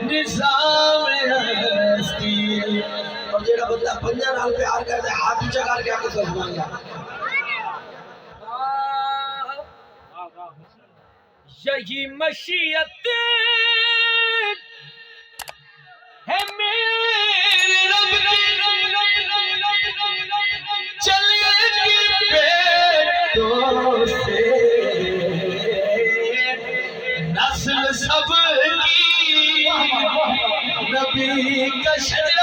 نظام ہستی اور جیڑا بندہ پنجا نال پیار کرتا ہے ہاتھ اونچا کر کے آکے سبحان اللہ یہی مشیت ہے میرے رب کی چلے گی بیٹوں سے نسل سب کی نبی کا شجر